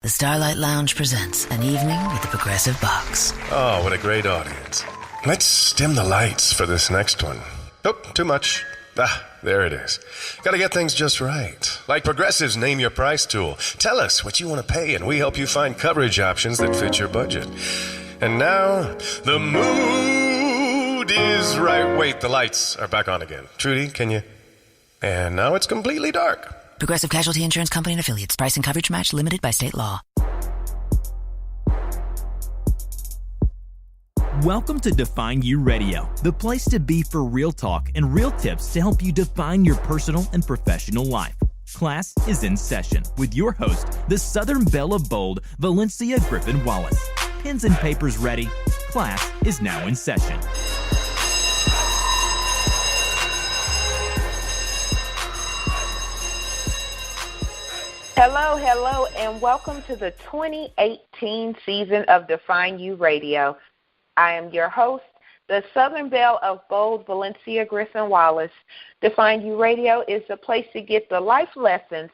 the Starlight Lounge presents An Evening with the Progressive Box. Oh, what a great audience. Let's dim the lights for this next one. Nope, too much. There it is. Gotta get things just right. Like Progressive's Name Your Price tool. Tell us what you want to pay, and we help you find coverage options that fit your budget. And now, the mood is right. Wait, the lights are back on again. Trudy, can you? And now it's completely dark. Progressive Casualty Insurance Company and Affiliates. Price and coverage match limited by state law. Welcome to Define You Radio, the place to be for real talk and real tips to help you define your personal and professional life. Class is in session with your host, the Southern Belle of Bold, Valencia Griffin-Wallace. Pens and papers ready. Class is now in session. Hello, and welcome to the 2018 season of Define You Radio. I am your host, the Southern Belle of Bold, Valencia Griffin-Wallace. Define You Radio is the place to get the life lessons,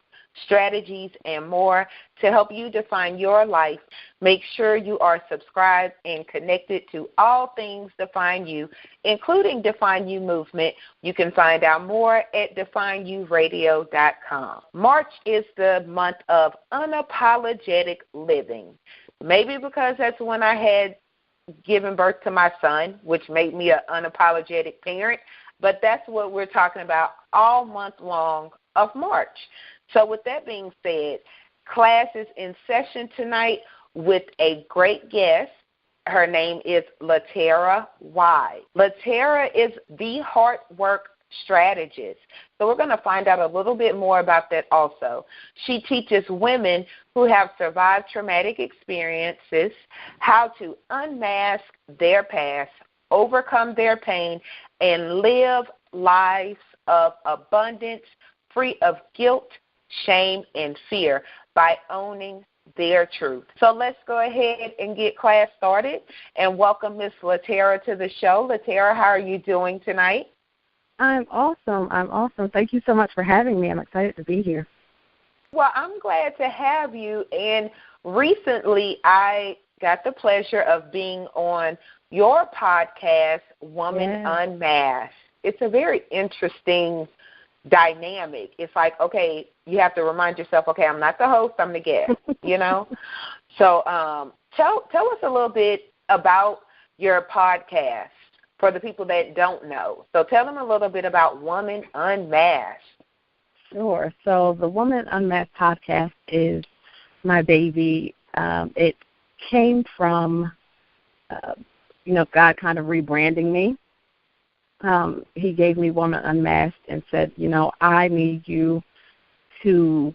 strategies, and more to help you define your life. Make sure you are subscribed and connected to all things Define You, including Define You Movement. You can find out more at defineyouradio.com. March is the month of unapologetic living. Maybe because that's when I had given birth to my son, which made me an unapologetic parent, but that's what we're talking about all month long of March. So with that being said, class is in session tonight with a great guest. Her name is Laterra Wise. Laterra is the Heart Work Strategist. So we're going to find out a little bit more about that also. She teaches women who have survived traumatic experiences how to unmask their past, overcome their pain, and live lives of abundance, free of guilt, shame, and fear by owning their truth. So let's go ahead and get class started and welcome Miss Laterra to the show. Laterra, how are you doing tonight? I'm awesome. Thank you so much for having me. I'm excited to be here. Well, I'm glad to have you. And recently I got the pleasure of being on your podcast, Woman Unmasked. It's a very interesting dynamic. It's like, okay, you have to remind yourself, okay, I'm not the host, I'm the guest, you know? So tell us a little bit about your podcast for the people that don't know. So tell them a little bit about Woman Unmasked. Sure. So the Woman Unmasked podcast is my baby. It came from, God kind of rebranding me. He gave me Woman Unmasked and said, I need you to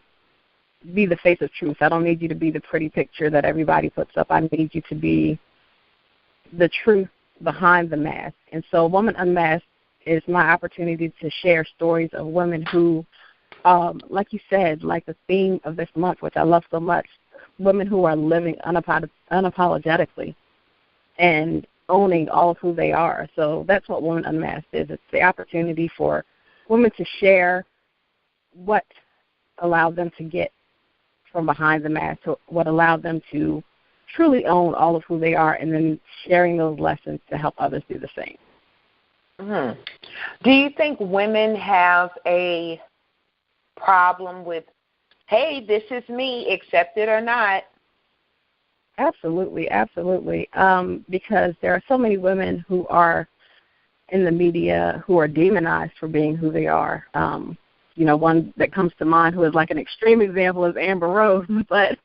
be the face of truth. I don't need you to be the pretty picture that everybody puts up. I need you to be the truth behind the mask. And so Woman Unmasked is my opportunity to share stories of women who, like you said, like the theme of this month, which I love so much, women who are living unapologetically and owning all of who they are. So that's what Woman Unmasked is. It's the opportunity for women to share what allowed them to get from behind the mask, what allowed them to truly own all of who they are, and then sharing those lessons to help others do the same. Mm-hmm. Do you think women have a problem with, hey, this is me, accept it or not? Absolutely. Because there are so many women who are in the media who are demonized for being who they are. One that comes to mind who is like an extreme example is Amber Rose, but,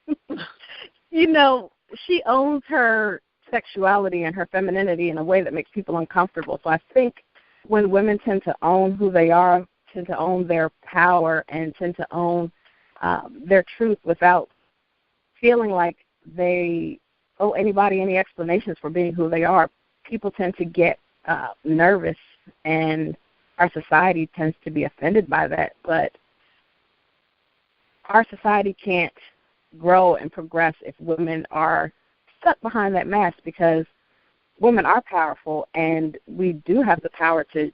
she owns her sexuality and her femininity in a way that makes people uncomfortable. So I think when women tend to own who they are, tend to own their power, and tend to own their truth without feeling like they owe anybody any explanations for being who they are, people tend to get nervous, and our society tends to be offended by that. But our society can't grow and progress if women are stuck behind that mask, because women are powerful, and we do have the power to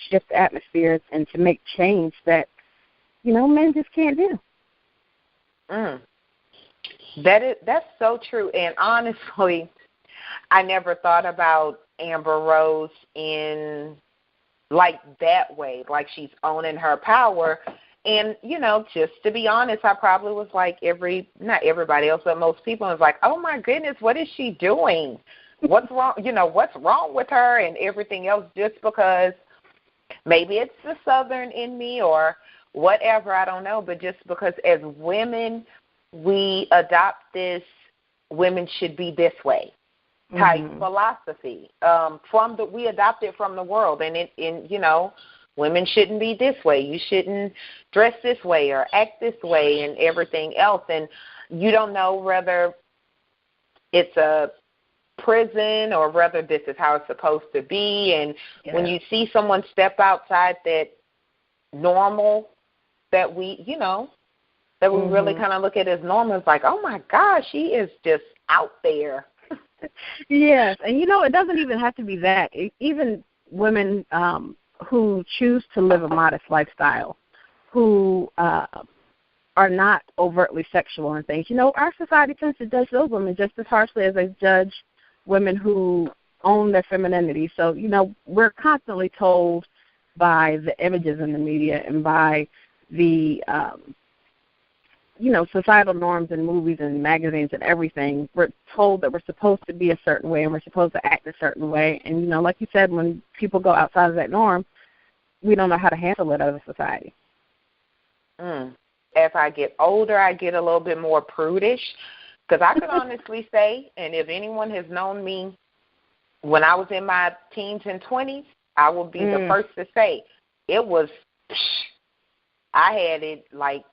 shift atmospheres and to make change that, men just can't do. That's so true. And honestly, I never thought about Amber Rose in like that way, like she's owning her power. And, just to be honest, I probably was like not everybody else, but most people was like, oh, my goodness, what is she doing? What's wrong? What's wrong with her and everything else, just because maybe it's the Southern in me or whatever, I don't know, but just because as women, we adopt this women should be this way type philosophy. We adopt it from the world, and women shouldn't be this way. You shouldn't dress this way or act this way and everything else. And you don't know whether it's a prison or whether this is how it's supposed to be. And when you see someone step outside that normal that we really kind of look at as normal, it's like, oh, my gosh, she is just out there. Yes, and it doesn't even have to be that. Even women who choose to live a modest lifestyle, who are not overtly sexual and things, our society tends to judge those women just as harshly as they judge women who own their femininity. So, we're constantly told by the images in the media and by the societal norms in movies and magazines and everything, we're told that we're supposed to be a certain way and we're supposed to act a certain way. And, like you said, when people go outside of that norm, we don't know how to handle it as a society. As I get older, I get a little bit more prudish, because I could honestly say, and if anyone has known me when I was in my teens and 20s, I will be the first to say it was, I had it like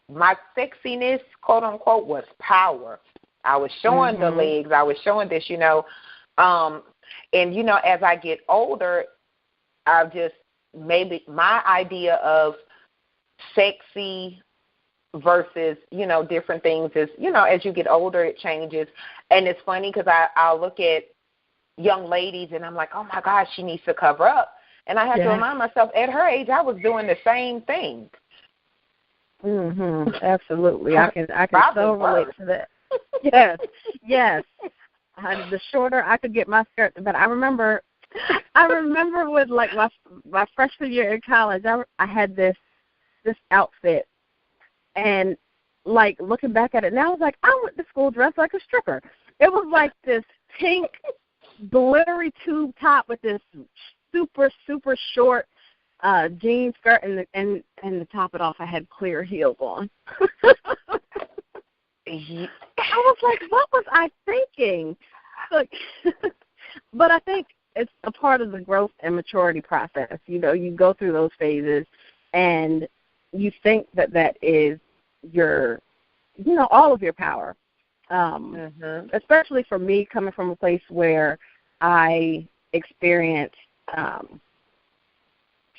my sexiness, quote unquote, was power. I was showing the legs. I was showing this, and as I get older, I've just maybe my idea of sexy versus, different things is, as you get older, it changes. And it's funny because I'll look at young ladies and I'm like, oh my gosh, she needs to cover up. And I have to remind myself, at her age, I was doing the same thing. Absolutely. I can so relate to that. Yes. The shorter I could get my skirt, but I remember with like my freshman year in college, I had this outfit, and like looking back at it now, I was like, I went to school dressed like a stripper. It was like this pink glittery tube top with this super, super short jean skirt, and to top it off, I had clear heels on. I was like, what was I thinking? Look, but I think it's a part of the growth and maturity process. You go through those phases, and you think that is your, all of your power. Especially for me, coming from a place where I experienced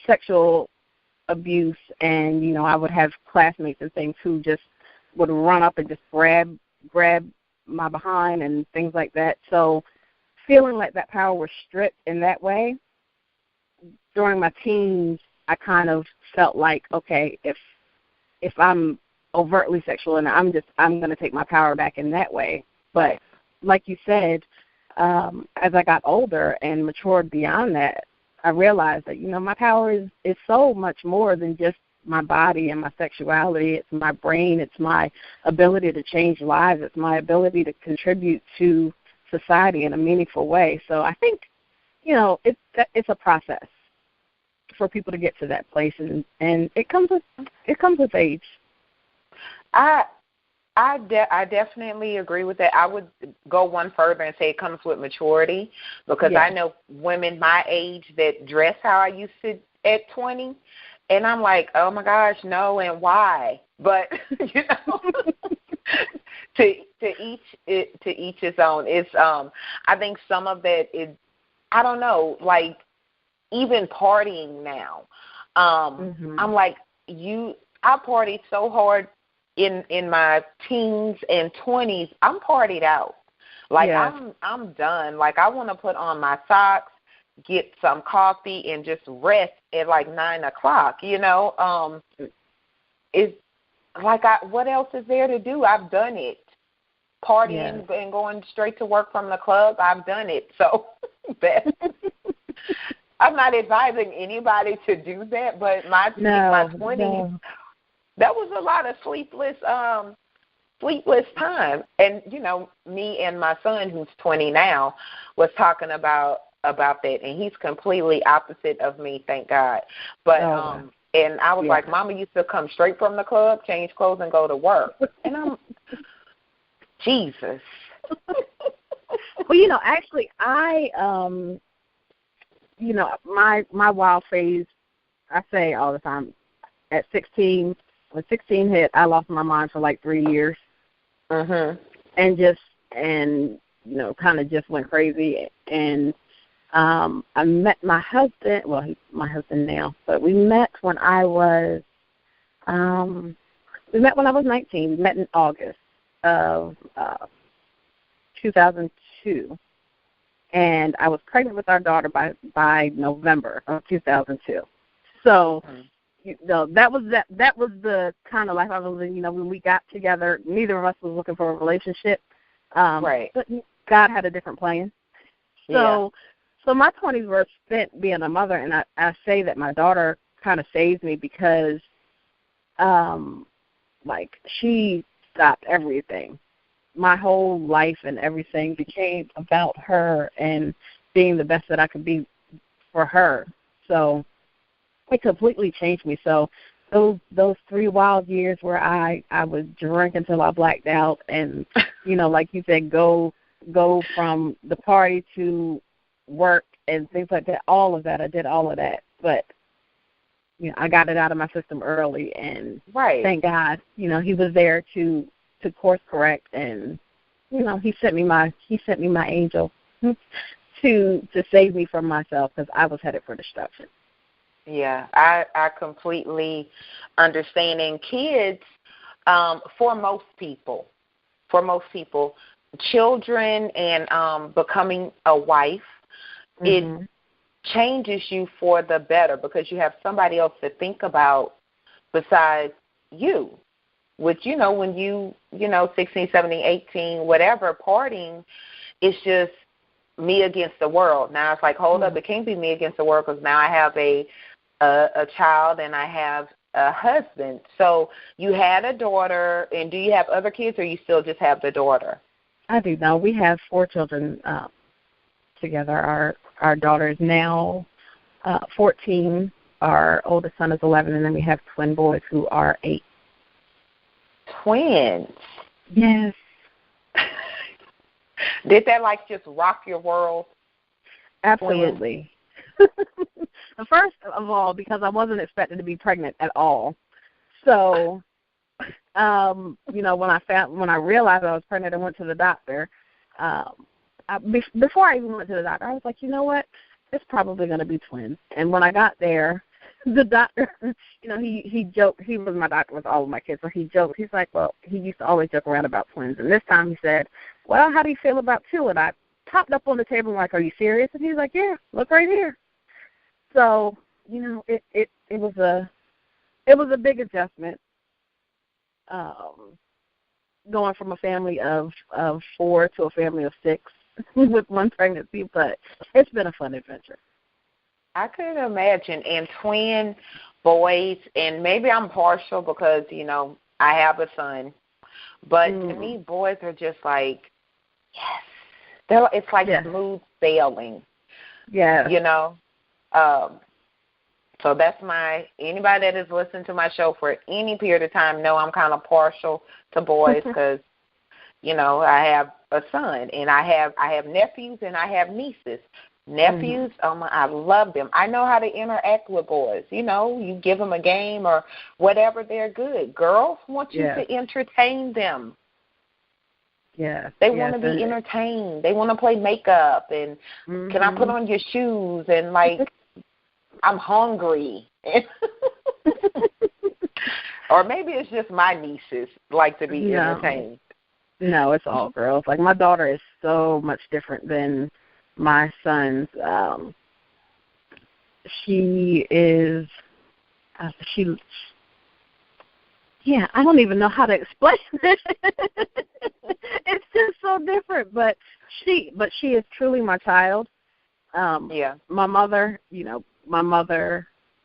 sexual abuse, and I would have classmates and things who just would run up and just grab my behind and things like that. So feeling like that power was stripped in that way, during my teens, I kind of felt like, okay, if I'm overtly sexual and I'm going to take my power back in that way. But like you said, as I got older and matured beyond that, I realized that, my power is so much more than just my body and my sexuality. It's my brain. It's my ability to change lives. It's my ability to contribute to society in a meaningful way. So I think, it's a process for people to get to that place, and it comes with age. I definitely agree with that. I would go one further and say it comes with maturity, because I know women my age that dress how I used to at 20, and I'm like, oh my gosh, no, and why? But to each its own. It's I think some of that is, I don't know, like even partying now. I'm like, I partied so hard in my teens and 20s. I'm partied out. Like I'm done. Like I want to put on my socks, get some coffee, and just rest at like 9 o'clock. what else is there to do? I've done it. Partying and going straight to work from the club, I've done it. So I'm not advising anybody to do that, but my 20s, that was a lot of sleepless time. And, me and my son, who's 20 now, was talking about that, and he's completely opposite of me, thank God. But and I was like, Mama used to come straight from the club, change clothes, and go to work. And I'm, Jesus. Well, actually, I, my wild phase, I say all the time, at 16, when 16 hit, I lost my mind for like 3 years. And kind of just went crazy. And I met my husband, well, he's my husband now, but we met when I was 19. We met in August of 2002. And I was pregnant with our daughter by November of 2002. So, that was the kind of life I was in. When we got together, neither of us was looking for a relationship. Right. But God had a different plan. So my 20s were spent being a mother, and I say that my daughter kind of saved me because, she stopped everything. My whole life and everything became about her and being the best that I could be for her. So it completely changed me. So those 3 wild years where I would drink until I blacked out and, like you said, go from the party to work and things like that, all of that, I did all of that. But, I got it out of my system early, and thank God, he was there to course correct, and he sent me my angel to save me from myself, because I was headed for destruction. Yeah, I completely understand. And kids, for most people, children and becoming a wife, it changes you for the better, because you have somebody else to think about besides you. Which, when you 16, 17, 18, whatever, partying, it's just me against the world. Now it's like, hold up, it can't be me against the world, because now I have a child and I have a husband. So you had a daughter, and do you have other kids, or you still just have the daughter? I do. No, we have 4 children together. Our daughter is now 14. Our oldest son is 11, and then we have twin boys who are 8. Twins. Yes. Did that just rock your world? Absolutely. First of all, because I wasn't expected to be pregnant at all. So, when I realized I was pregnant, I went to the doctor. Before I even went to the doctor, I was like, you know what? It's probably going to be twins. And when I got there, the doctor, he joked. He was my doctor with all of my kids, so he joked. He's like, well, he used to always joke around about twins. And this time he said, well, how do you feel about 2? And I popped up on the table and like, are you serious? And he's like, yeah, look right here. So, it was a big adjustment, going from a family of 4 to a family of 6 with 1 pregnancy, but it's been a fun adventure. I could imagine. And twin boys, and maybe I'm partial because, I have a son, but to me, boys are just like, yes. It's like smooth sailing. Yeah. So that's anybody that has listened to my show for any period of time know I'm kind of partial to boys because, I have a son, and I have nephews, and I have nieces. Nephews, I love them. I know how to interact with boys. You give them a game or whatever, they're good. Girls want you to entertain them. Yeah. They want to be entertained. They want to play makeup, and can I put on your shoes, and I'm hungry. Or maybe it's just my nieces like to be entertained. No, it's all girls. Like, my daughter is so much different than my son's. She I don't even know how to explain it. It's just so different. But she is truly my child. My mother,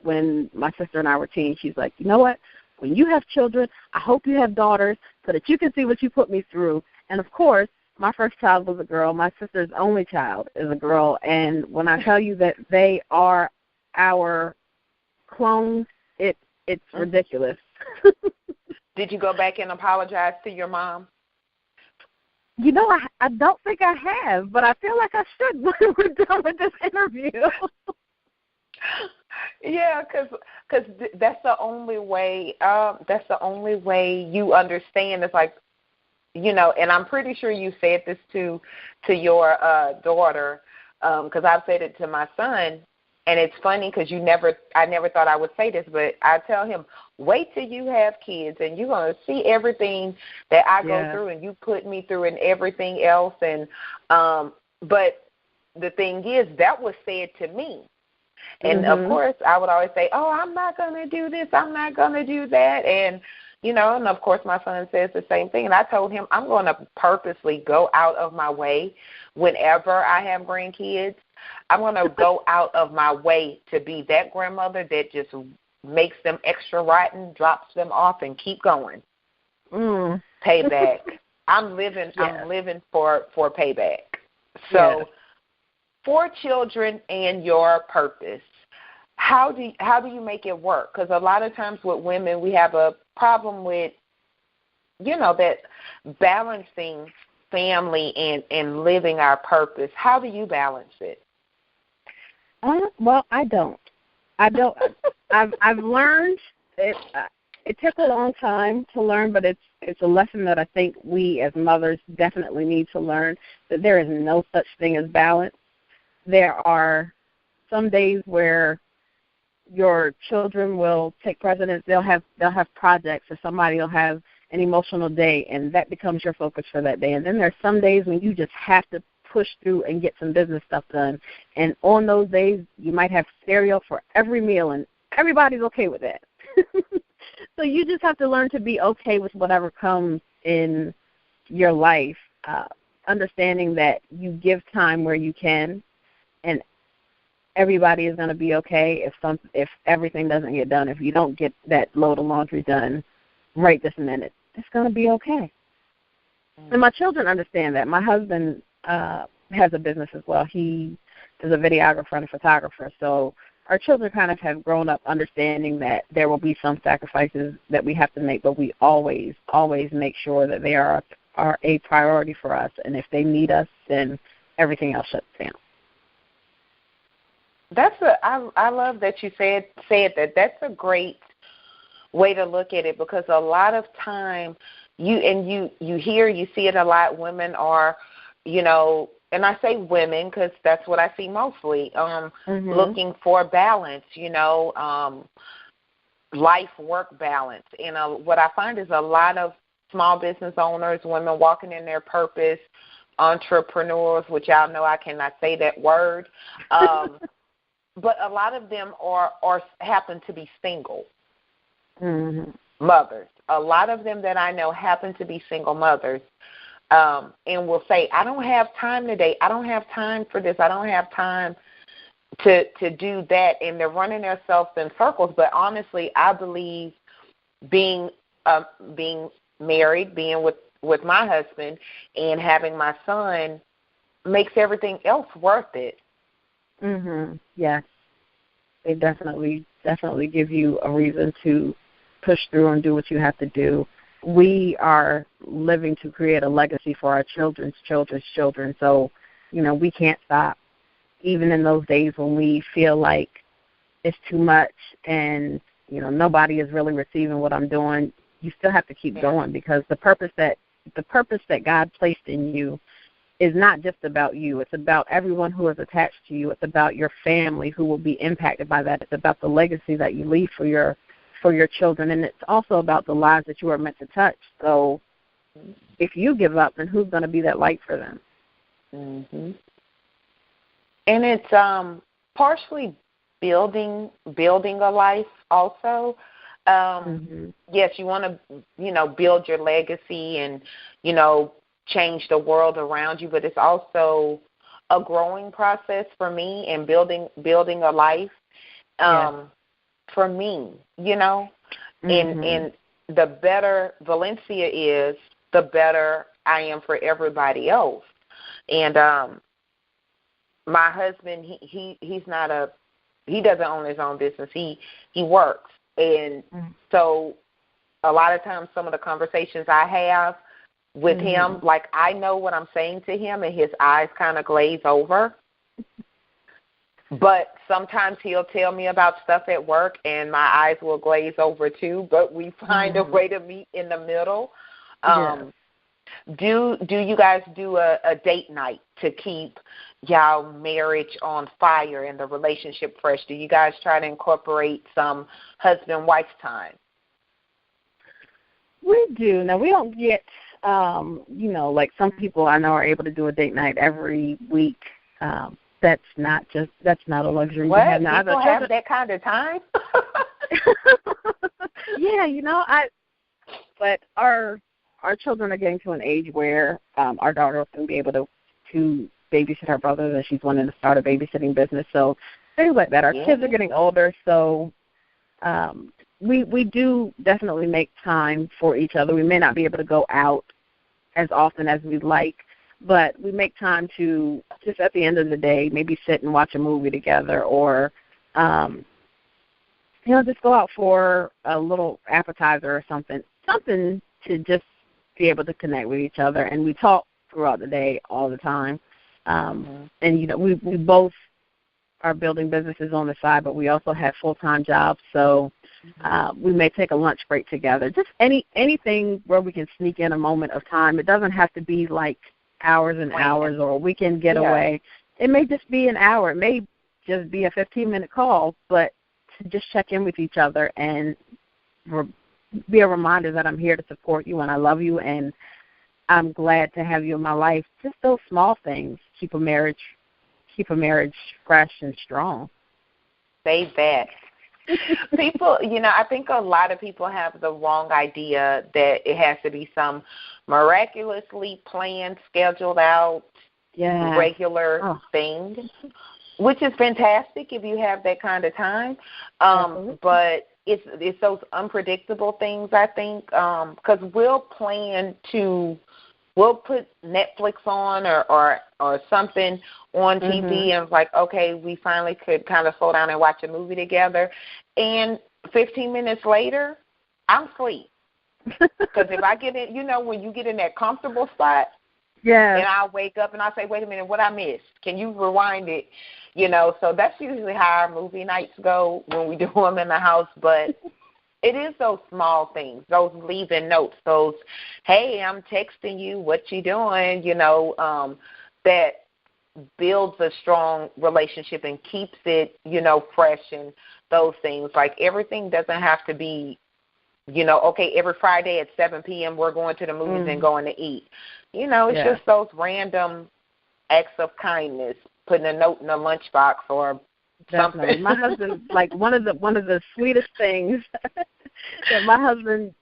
when my sister and I were teens, she's like, you know what? When you have children, I hope you have daughters so that you can see what you put me through. And, of course, my first child was a girl. My sister's only child is a girl. And when I tell you that they are our clones, it's ridiculous. Did you go back and apologize to your mom? I don't think I have, but I feel like I should when we're done with this interview. Yeah, because that's the only way. That's the only way you understand. It's like, and I'm pretty sure you said this to your daughter, because I've said it to my son. And it's funny because I never thought I would say this, but I tell him, wait till you have kids and you're going to see everything that I go through and you put me through and everything else. And but the thing is, that was said to me. And, of course, I would always say, oh, I'm not going to do this. I'm not going to do that. And, and, of course, my son says the same thing. And I told him I'm going to purposely go out of my way whenever I have grandkids. I'm going to go out of my way to be that grandmother that just makes them extra rotten, drops them off, and keep going. Payback. I'm living for payback. So for children and your purpose, how do you make it work? Because a lot of times with women, we have a problem with, that balancing family and living our purpose. How do you balance it? Well, I don't. I've learned it. It took a long time to learn, but it's a lesson that I think we as mothers definitely need to learn, that there is no such thing as balance. There are some days where your children will take precedence. They'll have projects, or somebody will have an emotional day, and that becomes your focus for that day. And then there's some days when you just have to push through and get some business stuff done. And on those days, you might have cereal for every meal, and everybody's okay with that. So you just have to learn to be okay with whatever comes in your life, understanding that you give time where you can, and everybody is going to be okay if everything doesn't get done. If you don't get that load of laundry done right this minute, it's going to be okay. And my children understand that. My husband has a business as well. He is a videographer and a photographer. So our children kind of have grown up understanding that there will be some sacrifices that we have to make, but we always make sure that they are a priority for us. And if they need us, then everything else shuts down. I love that you said that. That's a great way to look at it, because a lot of time you see it a lot. Women are, and I say women because that's what I see mostly, looking for balance, life-work balance. And what I find is a lot of small business owners, women walking in their purpose, entrepreneurs, which y'all know I cannot say that word, but a lot of them are happen to be single mothers. A lot of them that I know happen to be single mothers. And will say, I don't have time today. I don't have time for this. I don't have time to do that. And they're running themselves in circles. But honestly, I believe being married, being with my husband, and having my son makes everything else worth it. Yes. They definitely give you a reason to push through and do what you have to do. We are living to create a legacy for our children's children's children. So, we can't stop. Even in those days when we feel like it's too much and, nobody is really receiving what I'm doing, you still have to keep going, because the purpose that God placed in you is not just about you. It's about everyone who is attached to you. It's about your family who will be impacted by that. It's about the legacy that you leave for your children, and it's also about the lives that you are meant to touch. So if you give up, then who's going to be that light for them? And it's partially building a life also. Yes, you want to, build your legacy and, change the world around you, but it's also a growing process for me and building a life for me, and the better Valencia is, the better I am for everybody else. And my husband, he doesn't own his own business. He works. And so a lot of times some of the conversations I have with him, like I know what I'm saying to him and his eyes kind of glaze over. But sometimes he'll tell me about stuff at work and my eyes will glaze over too, but we find a way to meet in the middle. Do you guys do a date night to keep y'all marriage on fire and the relationship fresh? Do you guys try to incorporate some husband-wife time? We do. Now, we don't get, like some people I know are able to do a date night every week. That's not a luxury. What? People have that kind of time? Yeah, but our children are getting to an age where our daughter will soon be able to babysit her brother, and she's wanting to start a babysitting business. So things like that. Our kids are getting older, so we do definitely make time for each other. We may not be able to go out as often as we'd like, but we make time to just at the end of the day maybe sit and watch a movie together or, just go out for a little appetizer or something to just be able to connect with each other. And we talk throughout the day all the time. And, we both are building businesses on the side, but we also have full-time jobs. So we may take a lunch break together. Just anything where we can sneak in a moment of time. It doesn't have to be like hours and hours or a weekend getaway. It may just be an hour. It may just be a 15-minute call, but to just check in with each other and be a reminder that I'm here to support you and I love you and I'm glad to have you in my life. Just those small things keep a marriage fresh and strong. Say that. People, I think a lot of people have the wrong idea that it has to be some miraculously planned, scheduled out, regular thing, which is fantastic if you have that kind of time. But it's those unpredictable things, I think, because we'll put Netflix on or something on TV and it's like, okay, we finally could kind of slow down and watch a movie together. And 15 minutes later, I'm asleep. Because if I get in, when you get in that comfortable spot, and I wake up and I say, wait a minute, what I missed? Can you rewind it? So that's usually how our movie nights go when we do them in the house. But it is those small things, those leaving notes, those, hey, I'm texting you, what you doing, that builds a strong relationship and keeps it, fresh and those things. Like everything doesn't have to be, okay, every Friday at 7 p.m. we're going to the movies and going to eat. It's just those random acts of kindness, putting a note in a lunchbox or something. My husband, like one of the sweetest things that my husband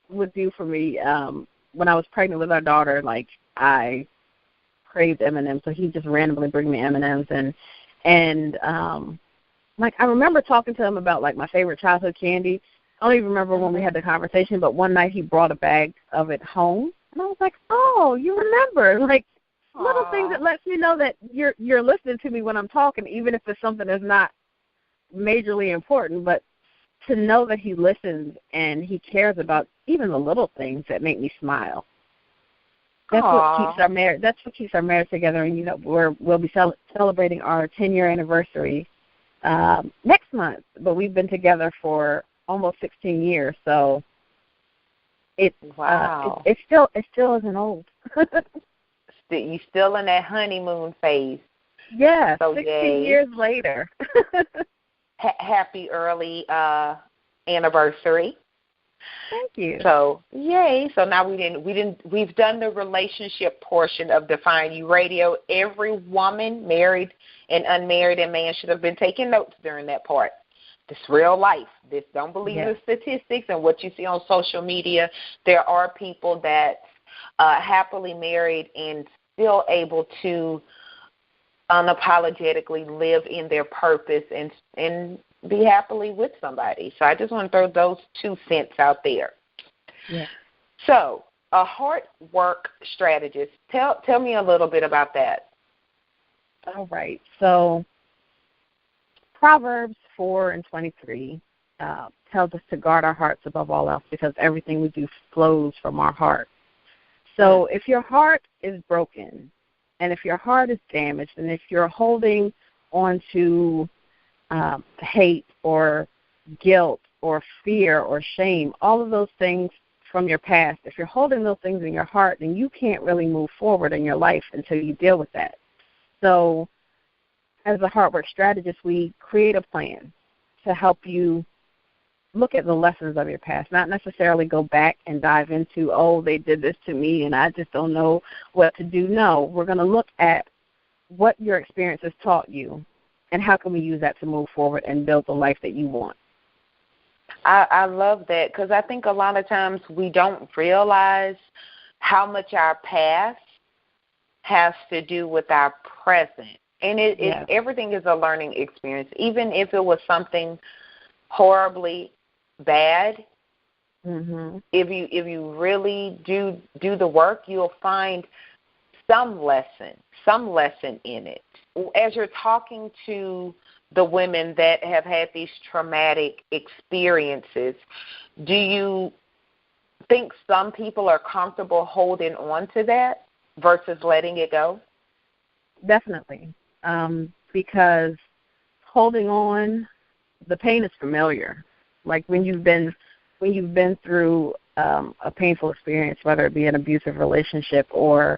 would do for me when I was pregnant with our daughter, like I craved M&Ms, so he'd just randomly bring me M&Ms and like I remember talking to him about like my favorite childhood candy. I don't even remember when we had the conversation, but one night he brought a bag of it home, and I was like, "Oh, you remember?" Like little things that lets me know that you're listening to me when I'm talking, even if it's something that's not majorly important, but to know that he listens and he cares about even the little things that make me smile. That's what keeps our marriage. That's what keeps our marriage together. And we'll be celebrating our 10-year anniversary next month, but we've been together for almost 16 years. So it still isn't old. You still in that honeymoon phase. Yeah, so 16 years later. Happy early anniversary. Thank you. So, yay. So now we've done the relationship portion of Define You Radio. Every woman, married and unmarried and man, should have been taking notes during that part. This real life. This don't believe the statistics and what you see on social media. There are people that happily married and still able to unapologetically live in their purpose and be happily with somebody. So I just want to throw those 2 cents out there. Yeah. So a heart work strategist. Tell me a little bit about that. All right. So Proverbs 4:23 tells us to guard our hearts above all else because everything we do flows from our heart. So if your heart is broken and if your heart is damaged and if you're holding on to hate or guilt or fear or shame, all of those things from your past, if you're holding those things in your heart, then you can't really move forward in your life until you deal with that. So as a Heart Work Strategist, we create a plan to help you look at the lessons of your past, not necessarily go back and dive into, oh, they did this to me and I just don't know what to do. No, we're going to look at what your experience has taught you and how can we use that to move forward and build the life that you want. I love that because I think a lot of times we don't realize how much our past has to do with our present. And everything is a learning experience. Even if it was something horribly bad, if you really do the work, you'll find some lesson in it. As you're talking to the women that have had these traumatic experiences, do you think some people are comfortable holding on to that versus letting it go? Definitely, because holding on, the pain is familiar. Like when you've been through a painful experience, whether it be an abusive relationship or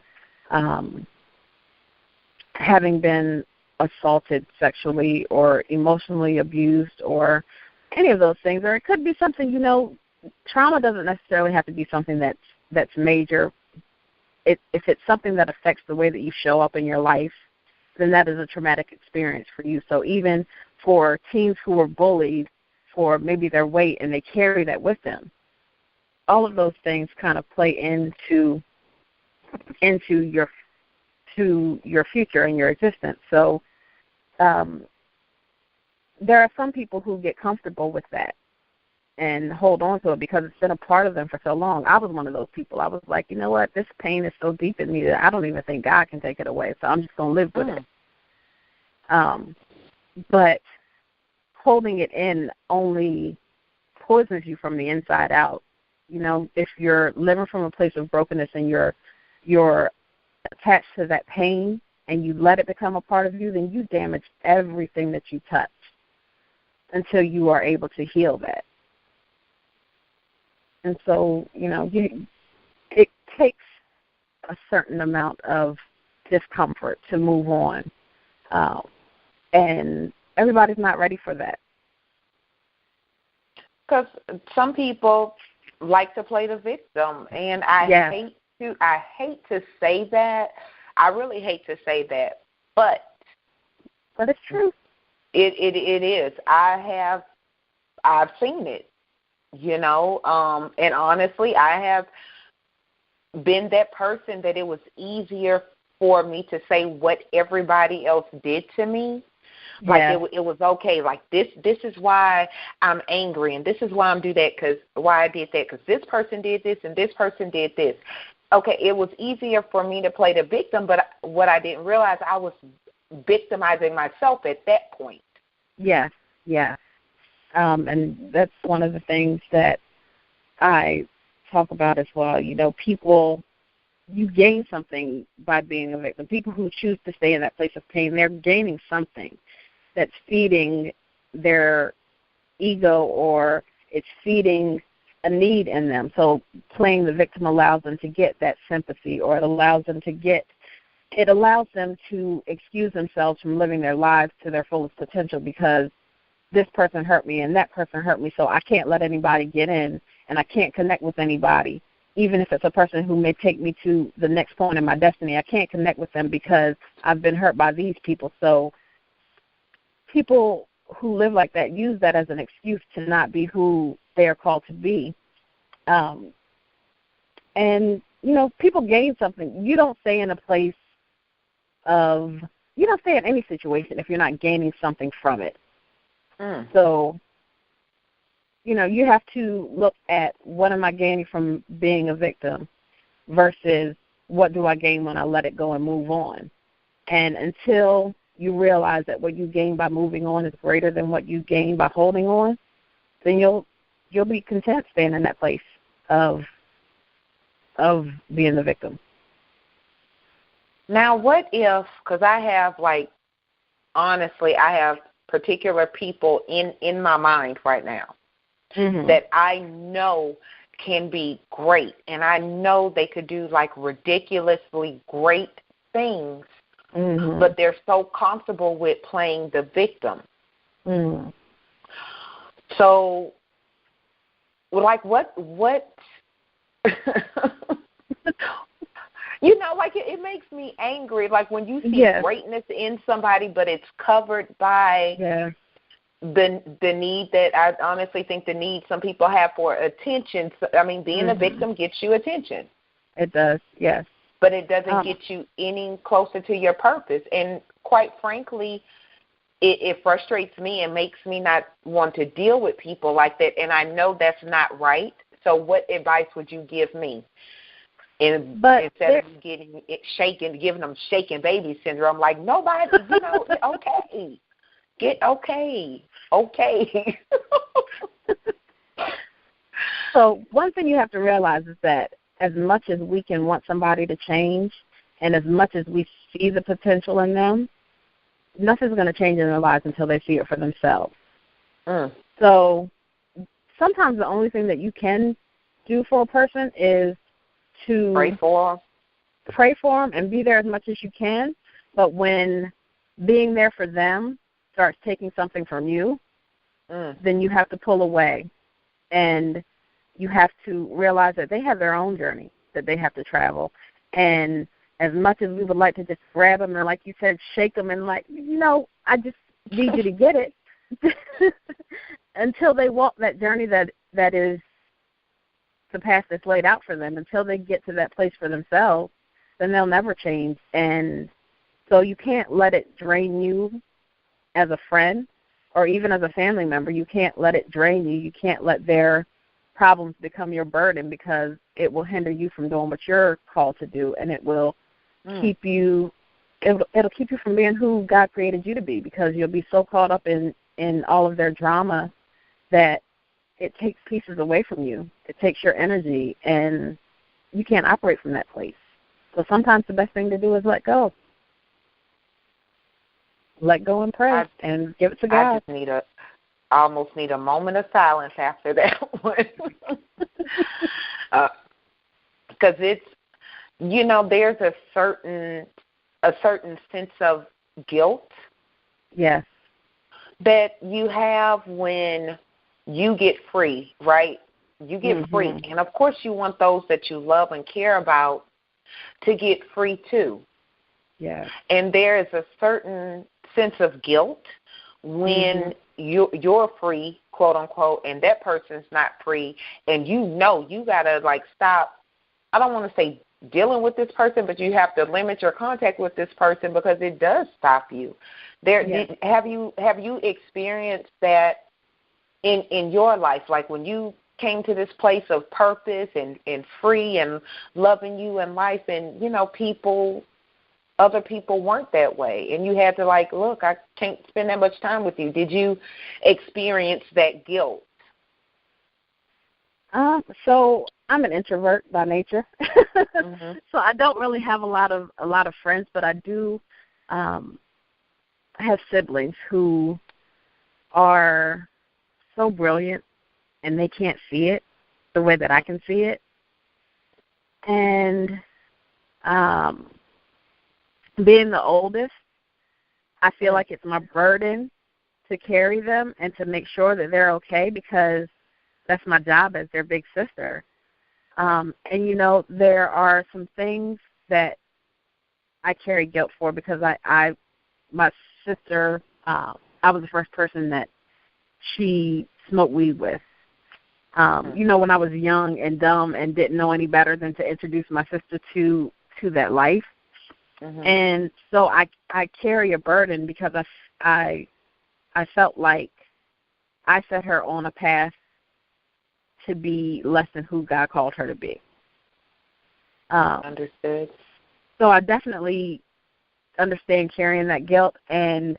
having been assaulted sexually or emotionally abused or any of those things, or it could be something, trauma doesn't necessarily have to be something that's major. If it's something that affects the way that you show up in your life, then that is a traumatic experience for you. So even for teens who were bullied for maybe their weight and they carry that with them, all of those things kind of play into your future and your existence. So there are some people who get comfortable with that and hold on to it because it's been a part of them for so long. I was one of those people. I was like, you know what, this pain is so deep in me that I don't even think God can take it away, so I'm just going to live with it. But holding it in only poisons you from the inside out. If you're living from a place of brokenness and you're attached to that pain and you let it become a part of you, then you damage everything that you touch until you are able to heal that. And so, it takes a certain amount of discomfort to move on. And everybody's not ready for that. Because some people like to play the victim, and I hate to say that. I really hate to say that, but it's true. It is. I've seen it. And honestly, I have been that person that it was easier for me to say what everybody else did to me. Like it was okay. Like this is why I'm angry, and this is why I'm why I did that, because this person did this and this person did this. Okay, it was easier for me to play the victim, but what I didn't realize, I was victimizing myself at that point. Yes. And that's one of the things that I talk about as well. People, you gain something by being a victim. People who choose to stay in that place of pain, they're gaining something that's feeding their ego, or it's feeding a need in them. So playing the victim allows them to get that sympathy, or it allows them to excuse themselves from living their lives to their fullest potential, because this person hurt me and that person hurt me, so I can't let anybody get in, and I can't connect with anybody. Even if it's a person who may take me to the next point in my destiny, I can't connect with them because I've been hurt by these people. So people who live like that use that as an excuse to not be who they are called to be. And, people gain something. You don't stay in a place you don't stay in any situation if you're not gaining something from it. So, you have to look at what am I gaining from being a victim versus what do I gain when I let it go and move on. And until you realize that what you gain by moving on is greater than what you gain by holding on, then you'll be content staying in that place of being the victim. Now, what if, because I have, honestly, I have particular people in my mind right now that I know can be great, and I know they could do, ridiculously great things, but they're so comfortable with playing the victim. So, what it makes me angry, when you see greatness in somebody, but it's covered by the need that I honestly think the need some people have for attention. I mean, being a victim gets you attention. It does, yes. But it doesn't get you any closer to your purpose. And quite frankly, it frustrates me and makes me not want to deal with people like that. And I know that's not right. So what advice would you give me? Instead of getting it shaken, giving them shaken baby syndrome, nobody, okay. Get okay. So one thing you have to realize is that as much as we can want somebody to change and as much as we see the potential in them, nothing's going to change in their lives until they see it for themselves. So sometimes the only thing that you can do for a person is to pray for them and be there as much as you can. But when being there for them starts taking something from you, then you have to pull away. And you have to realize that they have their own journey that they have to travel. And as much as we would like to just grab them and, like you said, shake them and I just need you to get it, until they walk that journey that is the path that's laid out for them, until they get to that place for themselves, then they'll never change. And so you can't let it drain you as a friend or even as a family member. You can't let it drain you. You can't let their problems become your burden, because it will hinder you from doing what you're called to do, and it will keep you. It'll keep you from being who God created you to be, because you'll be so caught up in all of their drama that it takes pieces away from you. It takes your energy, and you can't operate from that place. So sometimes the best thing to do is let go. Let go and pray and give it to God. I almost need a moment of silence after that one. Because it's, there's a certain sense of guilt. Yes. That you have when you get free, right? You get free. And, of course, you want those that you love and care about to get free, too. Yes. And there is a certain sense of guilt when you're free, quote unquote, and that person's not free, and you got to stop. I don't want to say dealing with this person, but you have to limit your contact with this person, because it does stop you. Have you experienced that in your life, when you came to this place of purpose and free and loving you in life, and other people weren't that way, and you had to look, I can't spend that much time with you. Did you experience that guilt? So I'm an introvert by nature, so I don't really have a lot of friends, but I do have siblings who are so brilliant, and they can't see it the way that I can see it, and being the oldest, I feel like it's my burden to carry them and to make sure that they're okay, because that's my job as their big sister. And, there are some things that I carry guilt for, because my sister I was the first person that she smoked weed with. When I was young and dumb and didn't know any better than to introduce my sister to that life. Mm-hmm. And so I carry a burden because I felt like I set her on a path to be less than who God called her to be. Understood. So I definitely understand carrying that guilt, and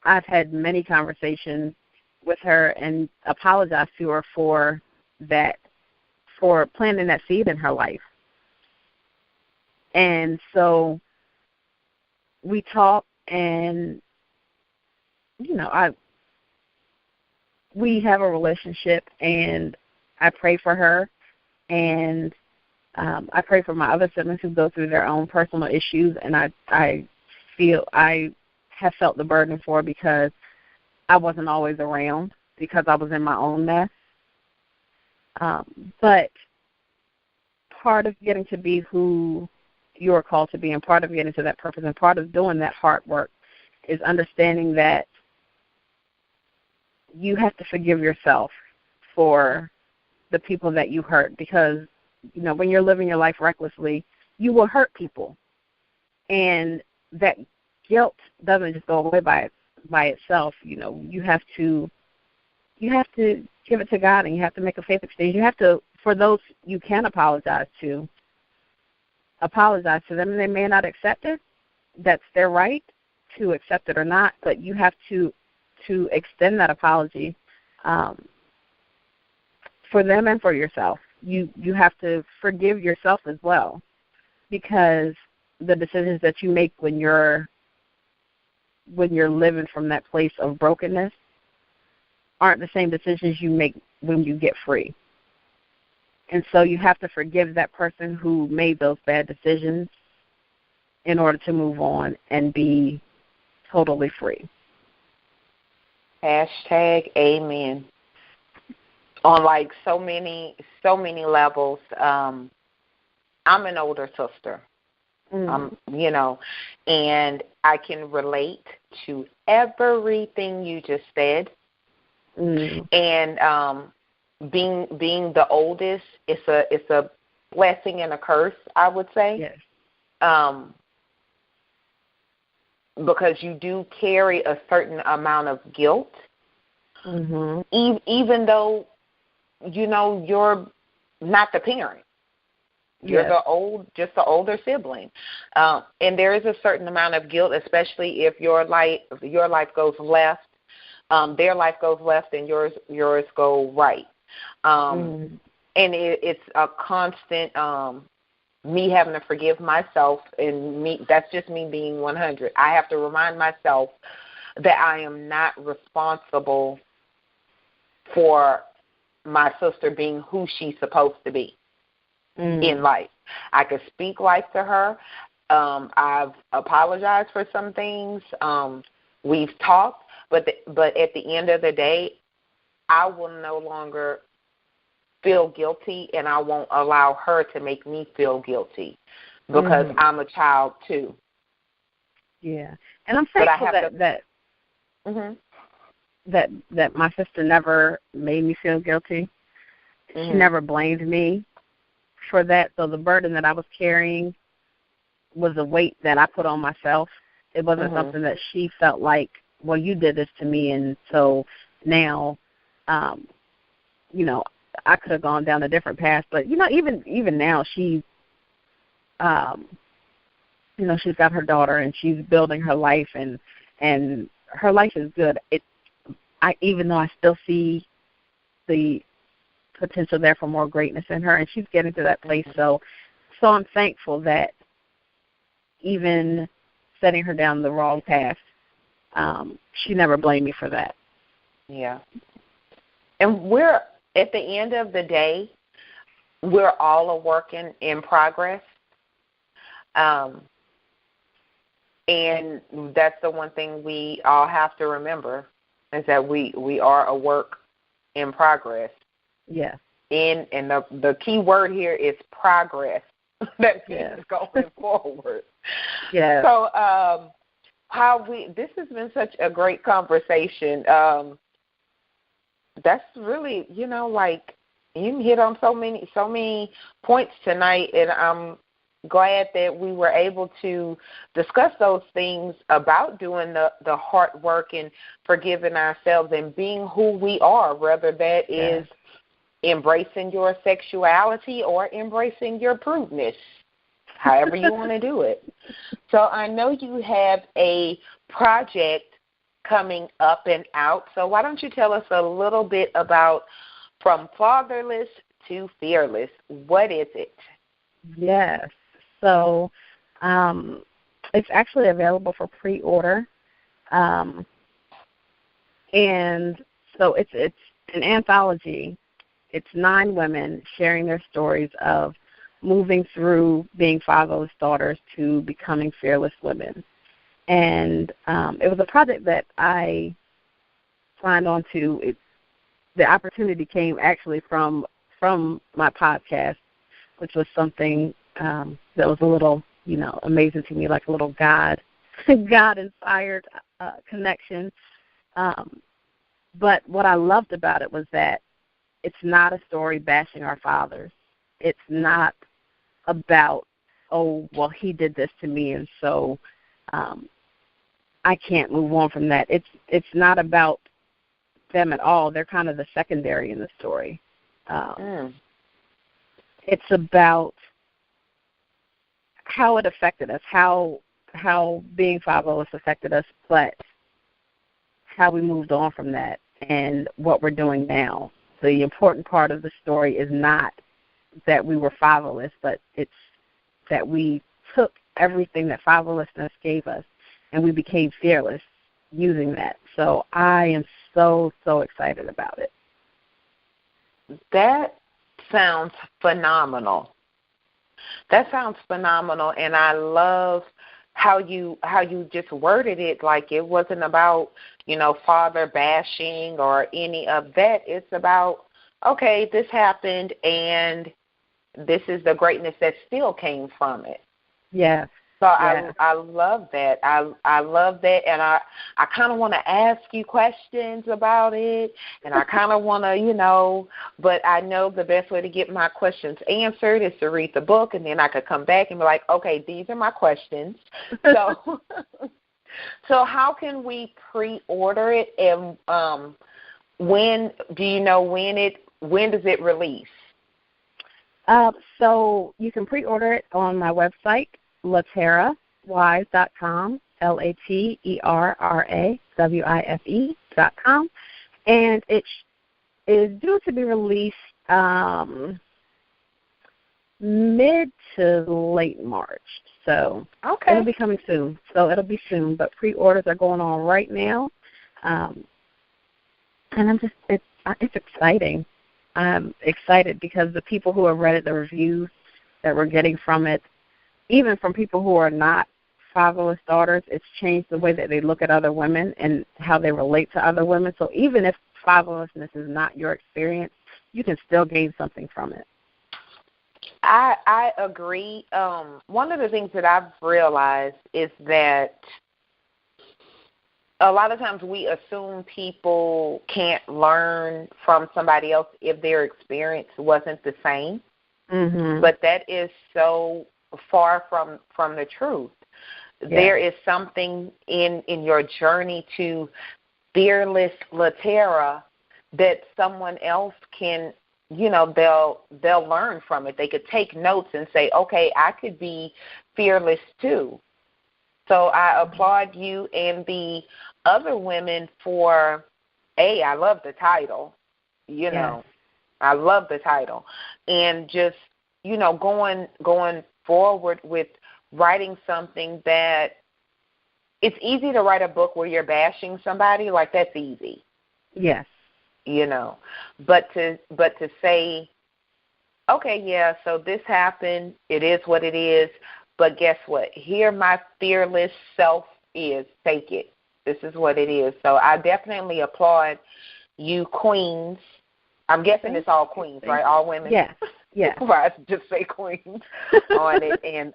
I've had many conversations with her and apologized to her for that, for planting that seed in her life. And so we talk, and we have a relationship, and I pray for her, and I pray for my other siblings who go through their own personal issues, and I feel I have felt the burden for her because I wasn't always around because I was in my own mess. But part of getting to be who you are called to be, and part of getting to that purpose, and part of doing that hard work is understanding that you have to forgive yourself for the people that you hurt, because when you're living your life recklessly, you will hurt people, and that guilt doesn't just go away by itself. You have to give it to God, and you have to make a faith exchange. You have to, for those you can apologize to them, and they may not accept it. That's their right to accept it or not, but you have to extend that apology for them and for yourself. You have to forgive yourself as well, because the decisions that you make when you're living from that place of brokenness aren't the same decisions you make when you get free. And so you have to forgive that person who made those bad decisions in order to move on and be totally free. #Amen. On so many levels. I'm an older sister. And I can relate to everything you just said. And being the oldest, it's a blessing and a curse, I would say. Yes. Because you do carry a certain amount of guilt, even though you're not the parent. You're just the older sibling, and there is a certain amount of guilt, especially if your life goes left, their life goes left, and yours go right. And it's a constant me having to forgive myself, and that's just me being 100. I have to remind myself that I am not responsible for my sister being who she's supposed to be in life. I could speak life to her. I've apologized for some things. We've talked, but at the end of the day, I will no longer feel guilty, and I won't allow her to make me feel guilty because I'm a child too. Yeah, and I'm thankful that my sister never made me feel guilty. She never blamed me for that. So the burden that I was carrying was a weight that I put on myself. It wasn't something that she felt like, well, you did this to me, and so now, I could have gone down a different path. But even now, she's she's got her daughter, and she's building her life, and her life is good. Even though I still see the potential there for more greatness in her, and she's getting to that place. So I'm thankful that even setting her down the wrong path, she never blamed me for that. Yeah. And we're, at the end of the day, we're all a work in progress. And that's the one thing we all have to remember, is that we are a work in progress. Yeah. And the key word here is progress. That means going forward. Yeah. So this has been such a great conversation. That's really, like, you hit on so many points tonight, and I'm glad that we were able to discuss those things about doing the heart work and forgiving ourselves and being who we are, whether that is embracing your sexuality or embracing your prudeness, however you want to do it. So I know you have a project coming up and out, so why don't you tell us a little bit about From Fatherless to Fearless? What is it? Yes. So it's actually available for pre-order. And so it's an anthology. It's 9 women sharing their stories of moving through being fatherless daughters to becoming fearless women. And it was a project that I signed on to. The opportunity came actually from my podcast, which was something that was a little, amazing to me, like a little God-inspired connection. But what I loved about it was that it's not a story bashing our fathers. It's not about, oh, well, he did this to me, and so I can't move on from that. It's not about them at all. They're kind of the secondary in the story. It's about how it affected us, how being fatherless affected us, but how we moved on from that and what we're doing now. The important part of the story is not that we were fatherless, but it's that we took everything that fatherlessness gave us and we became fearless using that. So I am so excited about it. That sounds phenomenal. And I love how you just worded it, like it wasn't about, father bashing or any of that. It's about, okay, this happened and this is the greatness that still came from it. Yes. So I love that. I love that, and I kind of want to ask you questions about it, and I kind of want to, but I know the best way to get my questions answered is to read the book, and then I could come back and be like, okay, these are my questions. So, so how can we pre-order it, and when do you know when does it release? So you can pre-order it on my website, LaterraWise.com, LaterraWife.com, and it is due to be released mid to late March. So It'll be coming soon. It'll be soon, but pre-orders are going on right now, and it's exciting. I'm excited because the people who have read it, the reviews that we're getting from it, even from people who are not fatherless daughters, it's changed the way that they look at other women and how they relate to other women. So even if fatherlessness is not your experience, you can still gain something from it. I agree. One of the things that I've realized is that a lot of times we assume people can't learn from somebody else if their experience wasn't the same. Mm-hmm. But that is so far from the truth. Yeah. There is something in your journey to fearless Laterra that someone else can, they'll learn from it. They could take notes and say, okay, I could be fearless too. So I applaud you and the other women for, I love the title, Yes. I love the title. And just, going forward with writing something that it's easy to write a book where you're bashing somebody, like that's easy. Yes. But to say, okay, yeah, so this happened, it is what it is, but guess what? Here my fearless self is, take it. This is what it is. So I definitely applaud you queens. I'm guessing it's all queens, right? All women? Yeah. Yeah. Right, just say queens on it. And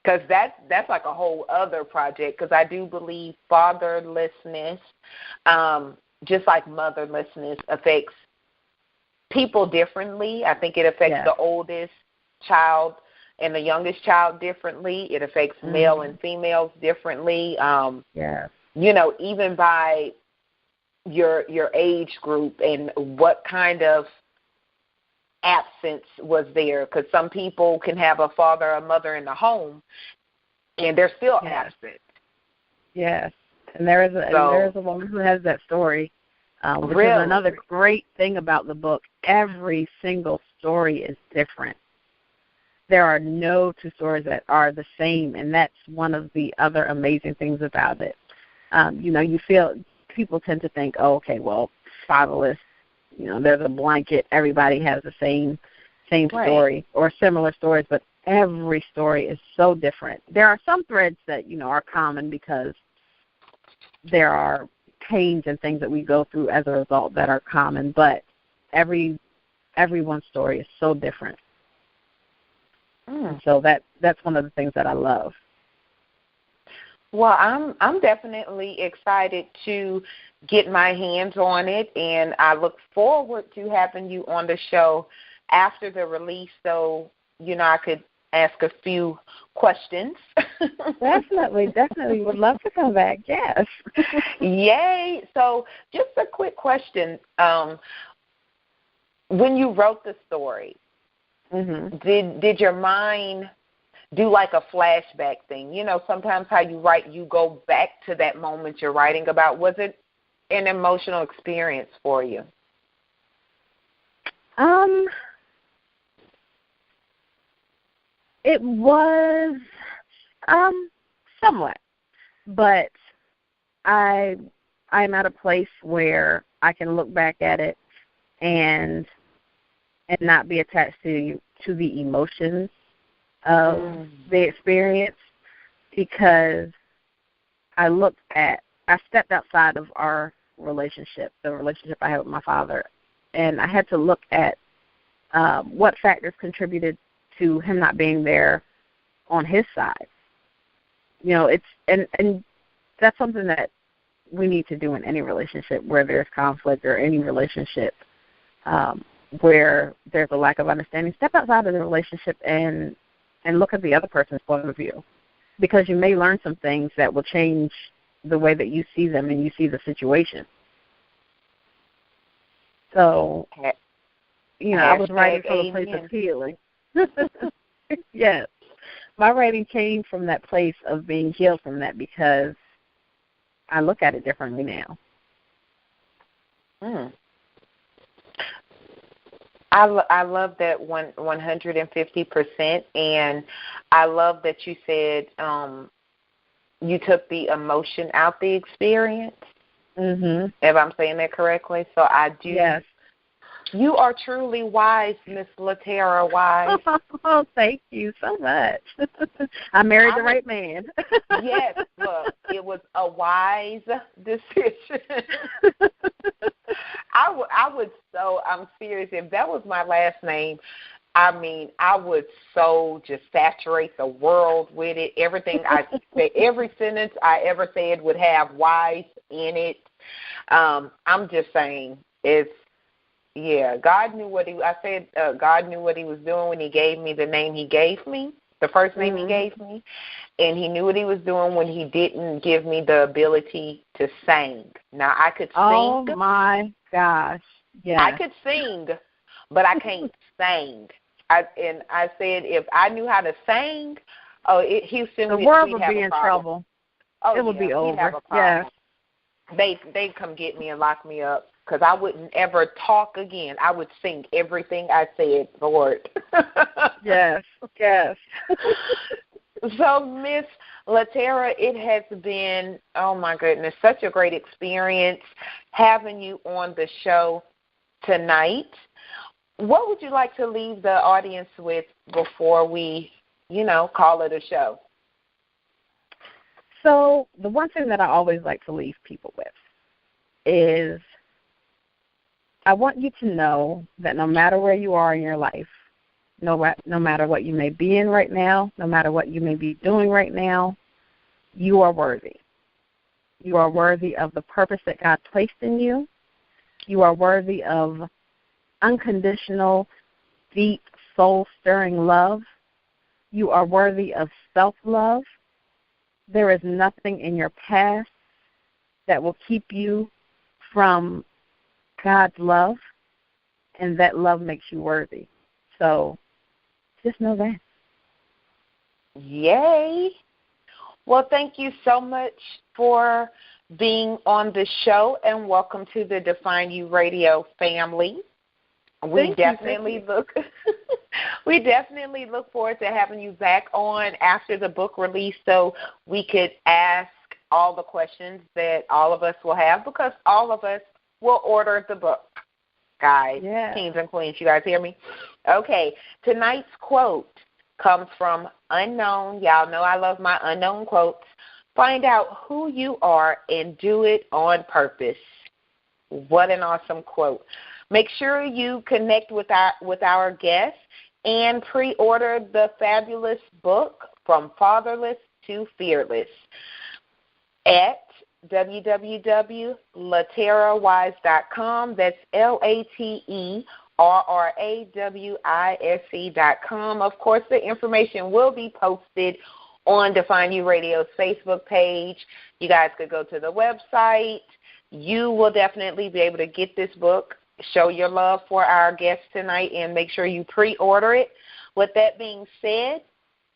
because that's like a whole other project, because I do believe fatherlessness, just like motherlessness, affects people differently. I think it affects the oldest child and the youngest child differently. It affects male and females differently. You know, even by your age group and what kind of absence was there, because some people can have a father or mother in the home and they're still absent. Yes, and there is a woman who has that story, which is another great thing about the book. Every single story is different. There are no two stories that are the same, and that's one of the other amazing things about it. You know, people tend to think, oh, okay, well, fatherless, you know, there's a blanket, everybody has the same story or similar stories, but every story is so different. There are some threads that, you know, are common because there are pains and things that we go through as a result that are common, but everyone's story is so different. So that's one of the things that I love. Well, I'm definitely excited to get my hands on it, and I look forward to having you on the show after the release, so you know I could ask a few questions. Definitely would love to come back. Yes. Yay! So, just a quick question: when you wrote the story, did your mind do like a flashback thing? You know, sometimes how you write, you go back to that moment you're writing about. Was it an emotional experience for you? It was somewhat, but I'm at a place where I can look back at it and not be attached to the emotions of the experience, because I stepped outside of our relationship, the relationship I had with my father, and I had to look at what factors contributed to him not being there on his side. You know, and that's something that we need to do in any relationship where there's conflict, or any relationship where there's a lack of understanding. Step outside of the relationship and look at the other person's point of view, because you may learn some things that will change the way that you see them and you see the situation. So, you know, I was writing from a place of healing. Yes. My writing came from that place of being healed from that, because I look at it differently now. I love that 150%, and I love that you said you took the emotion out the experience. If I'm saying that correctly, so I do. Yes. You are truly wise, Miss Laterra Wise. Oh, thank you so much. I married the right man. Yes, look, it was a wise decision. I'm serious, if that was my last name, I mean, I would so just saturate the world with it. Everything I say, every sentence I ever said would have wise in it. I'm just saying, God knew what God knew what he was doing when he gave me the name he gave me, the first name he gave me, and he knew what he was doing when he didn't give me the ability to sing. Now, I could sing. Oh, my gosh. Yeah. I could sing, but I can't sing. I said if I knew how to sing, Houston, the world would be in trouble. Oh, it would be over. Yeah. They'd come get me and lock me up, because I wouldn't ever talk again. I would sing everything I said, Lord. Yes. So, Miss Laterra, it has been, oh my goodness, such a great experience having you on the show tonight. What would you like to leave the audience with before we, call it a show? So the one thing that I always like to leave people with is I want you to know that no matter where you are in your life, no matter what you may be in right now, no matter what you may be doing right now, you are worthy. You are worthy of the purpose that God placed in you. You are worthy of unconditional, deep, soul-stirring love. You are worthy of self-love. There is nothing in your past that will keep you from God's love, and that love makes you worthy. So just know that. Yay. Well, thank you so much for being on the show, and welcome to the Define You Radio family. We definitely look forward to having you back on after the book release so we could ask all the questions that all of us will have, because all of us will order the book. Guys, kings and queens, you guys hear me? Okay, tonight's quote comes from Unknown. Y'all know I love my unknown quotes. Find out who you are and do it on purpose. What an awesome quote. Make sure you connect with our guests and pre-order the fabulous book From Fatherless to Fearless at www.laterrawise.com. That's LATERRAWISE.com. Of course, the information will be posted on Define You Radio's Facebook page. You guys could go to the website. You will definitely be able to get this book. Show your love for our guests tonight and make sure you pre-order it. With that being said,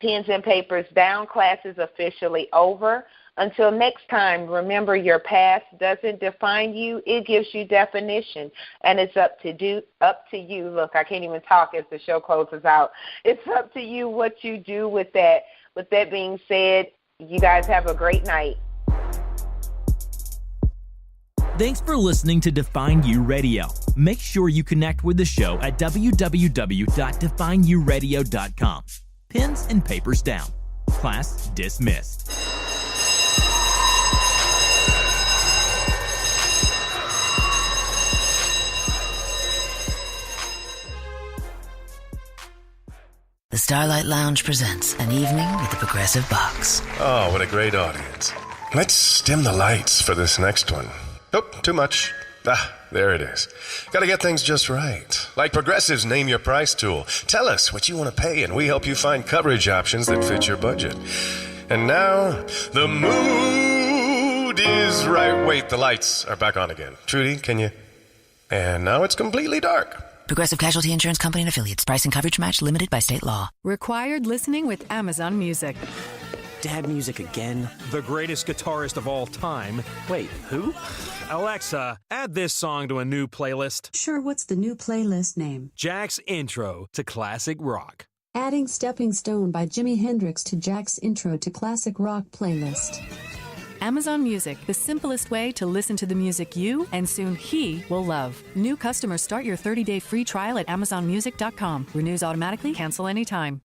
pens and papers down. Class is officially over. Until next time, remember your past doesn't define you. It gives you definition, and it's up to you. Look, I can't even talk as the show closes out. It's up to you what you do with that. With that being said, you guys have a great night. Thanks for listening to Define You Radio. Make sure you connect with the show at www.defineyouradio.com. Pens and papers down. Class dismissed. The Starlight Lounge presents An Evening with the Progressive Box. Oh, what a great audience. Let's dim the lights for this next one. Nope, too much. There it is. Got to get things just right. Like Progressive's Name Your Price tool. Tell us what you want to pay, and we help you find coverage options that fit your budget. And now, the mood is right. Wait, the lights are back on again. Trudy, can you? And now it's completely dark. Progressive Casualty Insurance Company and Affiliates. Price and coverage match limited by state law. Required listening with Amazon Music. Dad music again? The greatest guitarist of all time. Wait, who? Alexa, add this song to a new playlist. Sure, what's the new playlist name? Jack's Intro to Classic Rock. Adding Stepping Stone by Jimi Hendrix to Jack's Intro to Classic Rock playlist. Amazon Music, the simplest way to listen to the music you and soon he will love. New customers start your 30-day free trial at amazonmusic.com. Renews automatically, cancel anytime.